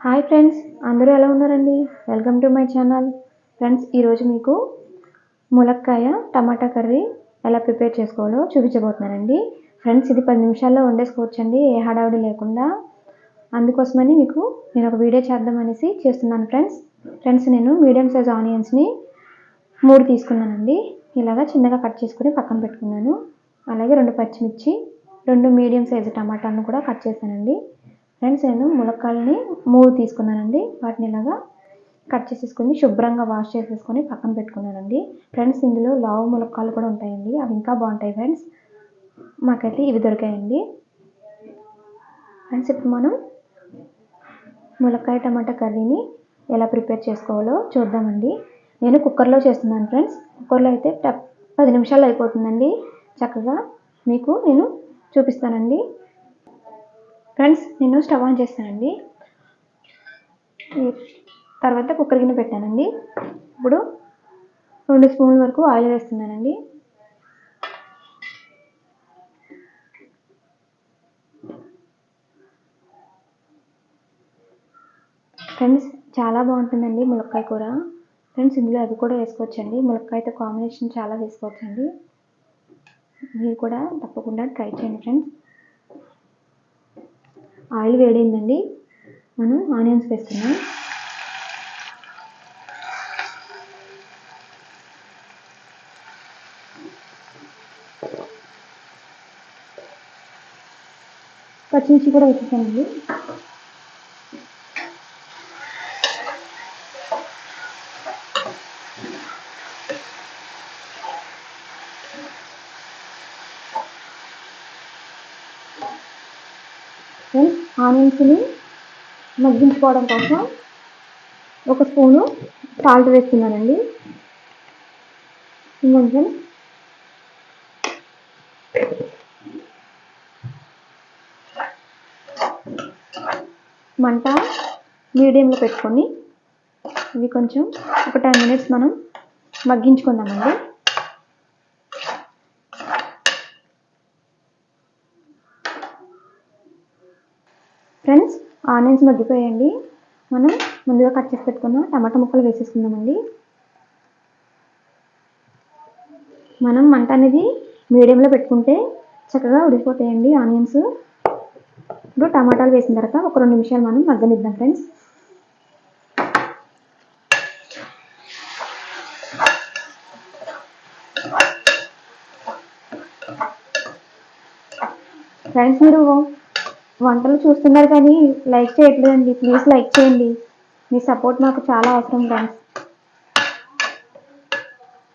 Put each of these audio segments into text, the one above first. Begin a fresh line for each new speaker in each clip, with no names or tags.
Hi friends, అందరూ ఎలా ఉన్నారండి? Welcome to my channel. Friends, ఈరోజు మీకు ములక్కాయ టమాటా కర్రీ ఎలా ప్రిపేర్ చేసుకోవాలో చూపించబోతున్నానండి. ఫ్రెండ్స్, ఇది 10 నిమిషాల్లో వండేసుకోవచ్చండి, ఏ హడావిడి లేకుండా. అందుకోసమని మీకు నేను ఒక వీడియో చేద్దామనేసి చేస్తున్నాను ఫ్రెండ్స్, నేను మీడియం సైజ్ ఆనియన్స్ని 3 తీసుకున్నానండి. ఇలాగా చిన్నగా కట్ చేసుకుని పక్కన పెట్టుకున్నాను. అలాగే 2 పచ్చిమిర్చి, 2 మీడియం సైజు టమాటాలను కూడా కట్ చేశానండి. ఫ్రెండ్స్, నేను ములక్కాయలని 3 తీసుకున్నానండి. వాటిని ఇలాగా కట్ చేసేసుకొని శుభ్రంగా వాష్ చేసేసుకొని పక్కన పెట్టుకున్నానండి. ఫ్రెండ్స్, ఇందులో లావు ములక్కాయలు కూడా ఉంటాయండి, అవి ఇంకా బాగుంటాయి ఫ్రెండ్స్. మాకైతే ఇవి దొరికాయండి. ఫ్రెండ్స్, ఇప్పుడు మనం ములక్కాయ టమాటా కర్రీని ఎలా ప్రిపేర్ చేసుకోవాలో చూద్దామండి. నేను కుక్కర్లో చేస్తున్నాను ఫ్రెండ్స్. కుక్కర్లో అయితే 10 నిమిషాల్లో అయిపోతుందండి. చక్కగా మీకు నేను చూపిస్తానండి. ఫ్రెండ్స్, నేను స్టవ్ ఆన్ చేస్తానండి. తర్వాత కుక్కర్ గిన్నె పెట్టానండి. ఇప్పుడు 2 స్పూన్ల వరకు ఆయిల్ వేస్తున్నానండి. ఫ్రెండ్స్, చాలా బాగుంటుందండి ములక్కాయ కూర. ఫ్రెండ్స్, ఇందులో అవి కూడా వేసుకోవచ్చండి. ములక్కాయతో కాంబినేషన్ చాలా వేసుకోవచ్చండి. మీరు కూడా తప్పకుండా ట్రై చేయండి ఫ్రెండ్స్. ఆయిల్ వేడైందండి. మనం ఆనియన్స్ వేస్తున్నాం. పచ్చిమిర్చి కూడా వేసేసానండి. ఆనియన్స్ని మగ్గించుకోవడం కోసం 1 స్పూను సాల్ట్ వేస్తున్నానండి. ఇంకొంచెం మంట మీడియంలో పెట్టుకొని ఇవి కొంచెం ఒక 10 మినిట్స్ మనం మగ్గించుకుందామండి. Friends, onions మగ్గిపోయాయండి. మనం ముందుగా కట్ చేసి పెట్టుకున్న టమాటా ముక్కలు వేసేసుకుందామండి. మనం మంట అనేది మీడియంలో పెట్టుకుంటే చక్కగా ఉడికిపోతాయండి ఆనియన్స్. ఇప్పుడు టమాటాలు వేసిన తర్వాత ఒక 2 నిమిషాలు మనం మగ్గనిద్దాం ఫ్రెండ్స్. ఫ్రెండ్స్, మీరు వంటలు చూస్తున్నారు కానీ లైక్ చేయట్లేదండి. ప్లీజ్ లైక్ చేయండి. మీ సపోర్ట్ మాకు చాలా అవసరం ఫ్రెండ్స్.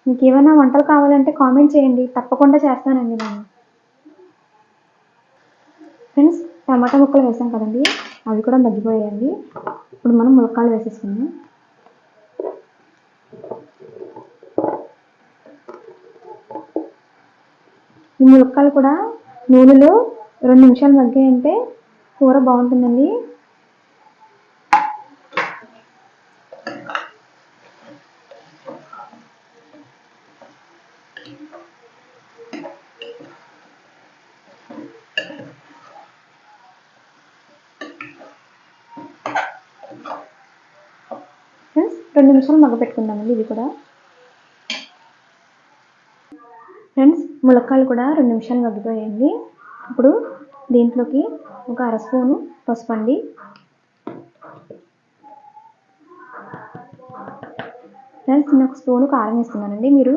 మీకు ఏమైనా వంటలు కావాలంటే కామెంట్ చేయండి, తప్పకుండా చేస్తానండి నేను. ఫ్రెండ్స్, టమాటా ముక్కలు వేసాం కదండి, అవి కూడా మగ్గిపోయాయండి. ఇప్పుడు మనం ములక్కాయలు వేసేసుకుందాం. ఈ ములక్కాయలు కూడా నూనెలో 2 నిమిషాలు మగ్గాయంటే కూర బాగుంటుందండి. ఫ్రెండ్స్, 2 నిమిషాలు మగ్గపెట్టుకుందామండి ఇవి కూడా. ఫ్రెండ్స్, ములక్కాయలు కూడా 2 నిమిషాలు మగ్గిపోయాయండి. ఇప్పుడు దీంట్లోకి ఒక 1/2 స్పూను పసుపు అండి. ఫ్రెండ్స్, నేను 1 స్పూను కారం వేస్తున్నానండి. మీరు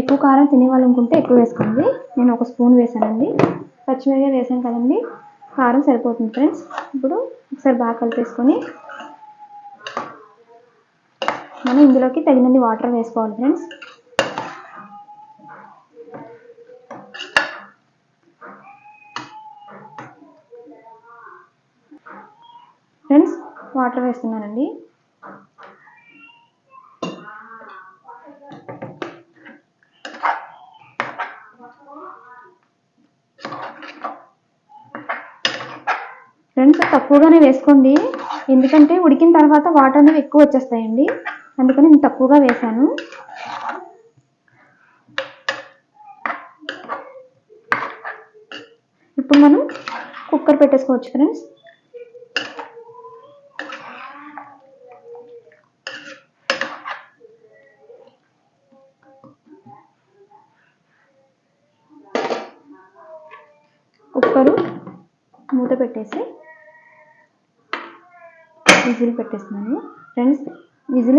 ఎక్కువ కారం తినేవాళ్ళనుకుంటే ఎక్కువ వేసుకోండి. నేను 1 స్పూన్ వేసానండి. పచ్చిమిరపకాయ వేసాను కదండి, కారం సరిపోతుంది ఫ్రెండ్స్. ఇప్పుడు ఒకసారి బాగా కలిపేసుకొని మనం ఇందులోకి తగినన్ని వాటర్ వేసుకోవాలి ఫ్రెండ్స్. ఫ్రెండ్స్, వాటర్ వేస్తున్నానండి. ఫ్రెండ్స్, తక్కువగానే వేసుకోండి, ఎందుకంటే ఉడికిన తర్వాత వాటర్ అనేవి ఎక్కువ వచ్చేస్తాయండి. అందుకని నేను తక్కువగా వేసాను. ఇప్పుడు మనం కుక్కర్ పెట్టేసుకోవచ్చు ఫ్రెండ్స్. కుక్కరు మూత పెట్టేసి విజిల్ పెట్టేస్తున్నాను ఫ్రెండ్స్.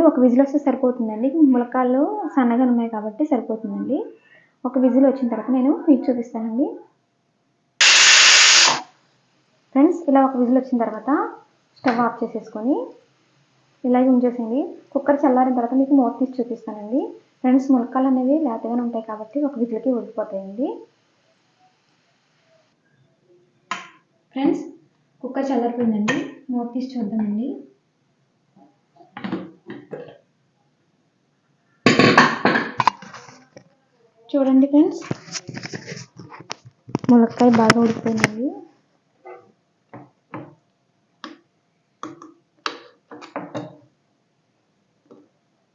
ఒక విజిల్ వస్తే సరిపోతుందండి. ములక్కాయలు సన్నగా ఉన్నాయి కాబట్టి సరిపోతుందండి. ఒక విజిల్ వచ్చిన తర్వాత నేను మీకు చూపిస్తానండి ఫ్రెండ్స్. ఇలా ఒక విజిల్ వచ్చిన తర్వాత స్టవ్ ఆఫ్ చేసేసుకొని ఇలాగే ఉంచేసేయండి. కుక్కర్ చల్లారిన తర్వాత మీకు మూత తీసి చూపిస్తానండి ఫ్రెండ్స్. ములక్కాయలు అనేవి లేతగానే ఉంటాయి కాబట్టి ఒక విజిల్కి ఉడికిపోతాయండి ఫ్రెండ్స్. కుక్కర్ చల్లారిపోయిందండి, మూత తీసి చూద్దామండి. చూడండి ఫ్రెండ్స్, ములక్కాయ బాగా ఉడికిపోయిందండి.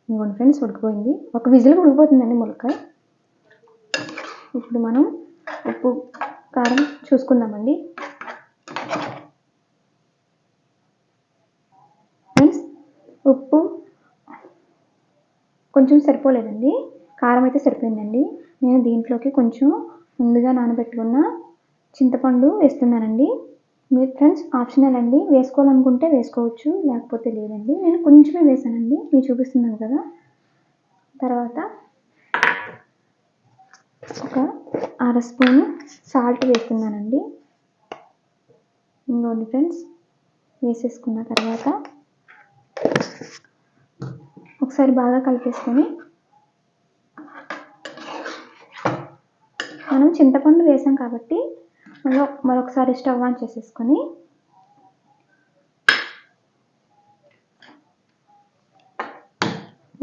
ఇదిగోండి ఫ్రెండ్స్, ఉడికిపోయింది. ఒక విజిల్కి ఉడికిపోతుందండి ములక్కాయ. ఇప్పుడు మనం ఉప్పు కారం చూసుకుందామండి ఫ్రెండ్స్. ఉప్పు కొంచెం సరిపోలేదండి, కారం అయితే సరిపోయిందండి. నేను దీంట్లోకి కొంచెం ముందుగా నానబెట్టుకున్న చింతపండు వేస్తున్నానండి. మీరు ఫ్రెండ్స్ ఆప్షనల్ అండి, వేసుకోవాలనుకుంటే వేసుకోవచ్చు, లేకపోతే లేదండి. నేను కొంచెమే వేసానండి, మీరు చూపిస్తున్నాను కదా. తర్వాత ఒక 1/2 స్పూను సాల్ట్ వేస్తున్నానండి. ఇంకోండి ఫ్రెండ్స్, వేసేసుకున్న తర్వాత ఒకసారి బాగా కలిపేసుకొని మనం చింతపండు వేసాం కాబట్టి మరొకసారి స్టవ్ ఆన్ చేసేసుకొని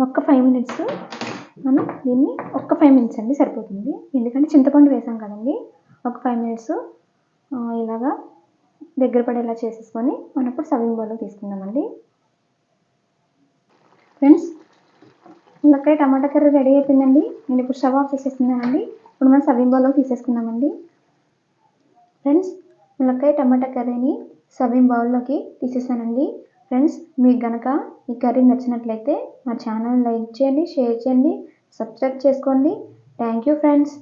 ఒక 5 మినిట్స్ మనం దీన్ని 5 మినిట్స్ అండి సరిపోతుంది. ఎందుకంటే చింతపండు వేసాం కదండి. ఒక 5 మినిట్స్ ఇలాగా దగ్గర పడేలా చేసేసుకొని మనం ఇప్పుడు సర్వింగ్ బౌల్లో తీసుకుందామండి ఫ్రెండ్స్. ములక్కాయ టమాటా కర్రీ రెడీ అయిపోయిందండి. నేను ఇప్పుడు స్టవ్ ఆఫ్ చేసేస్తున్నానండి. ఇప్పుడు మనం సర్వింగ్ బౌల్లో తీసేసుకుందామండి ఫ్రెండ్స్. ములక్కాయ టమాటా కర్రీని సర్వింగ్ బౌల్లోకి తీసేసానండి ఫ్రెండ్స్. మీకు గనక ఈ కర్రీ నచ్చినట్లయితే మా ఛానల్ లైక్ చేయండి, షేర్ చేయండి, సబ్స్క్రైబ్ చేసుకోండి. Thank you friends.